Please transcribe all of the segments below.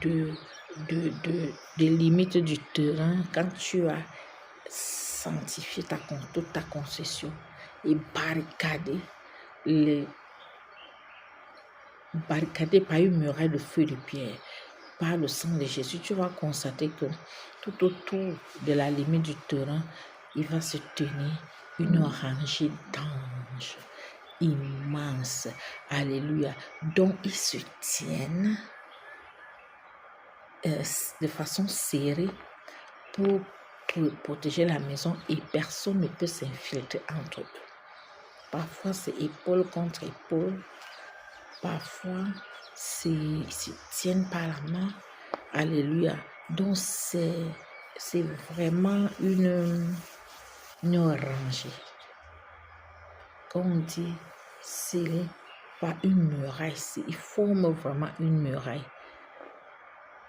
de, des limites du terrain, quand tu as sanctifié toute ta concession et barricadé par une muraille de feu et de pierre, par le sang de Jésus, tu vas constater que tout autour de la limite du terrain, il va se tenir une rangée d'anges immenses. Alléluia. Donc, ils se tiennent de façon serrée pour protéger la maison et personne ne peut s'infiltrer entre eux. Parfois, c'est épaule contre épaule. Parfois, ils se tiennent par la main. Alléluia. Donc, c'est vraiment une rangée. Comme on dit, scellée par une muraille. Ils forment vraiment une muraille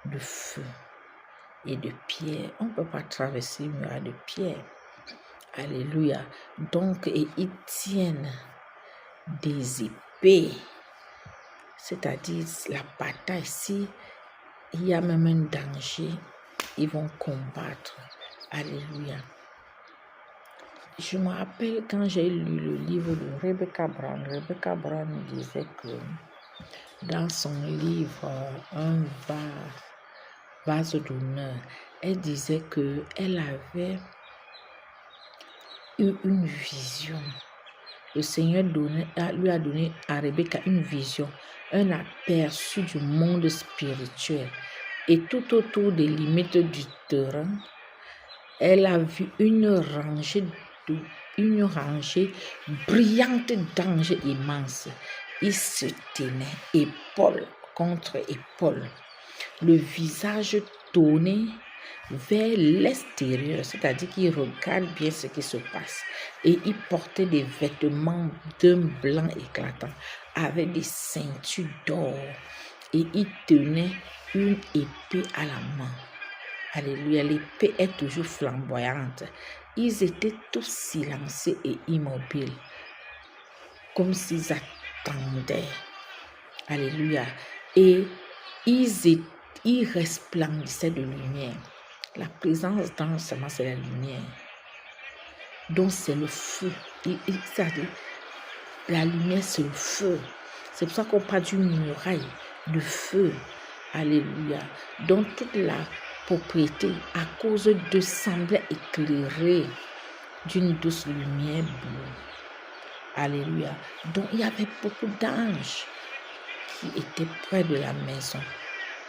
de feu et de pierre. On ne peut pas traverser une muraille de pierre. Alléluia. Donc, et ils tiennent des épées. C'est-à-dire, la bataille, si il y a même un danger, ils vont combattre. Alléluia. Je me rappelle quand j'ai lu le livre de Rebecca Brown. Rebecca Brown disait que dans son livre Un vase d'honneur, elle disait qu'elle avait eu une vision. Le Seigneur lui a donné à Rebecca une vision, un aperçu du monde spirituel. Et tout autour des limites du terrain, elle a vu une rangée brillante d'anges immenses. Ils se tenaient épaule contre épaule, le visage tourné vers l'extérieur, c'est-à-dire qu'ils regardent bien ce qui se passe. Et ils portaient des vêtements d'un blanc éclatant avec des ceintures d'or. Et ils tenaient une épée à la main. Alléluia, l'épée est toujours flamboyante. Ils étaient tous silencieux et immobiles, comme s'ils attendaient. Alléluia. Et ils resplendissaient de lumière. La présence d'ange, c'est la lumière. Donc, c'est le feu. La lumière, c'est le feu. C'est pour ça qu'on parle d'une muraille de feu. Alléluia. Donc, toute la propriété, à cause de semblait éclairée d'une douce lumière bleue. Alléluia. Donc, il y avait beaucoup d'anges qui étaient près de la maison.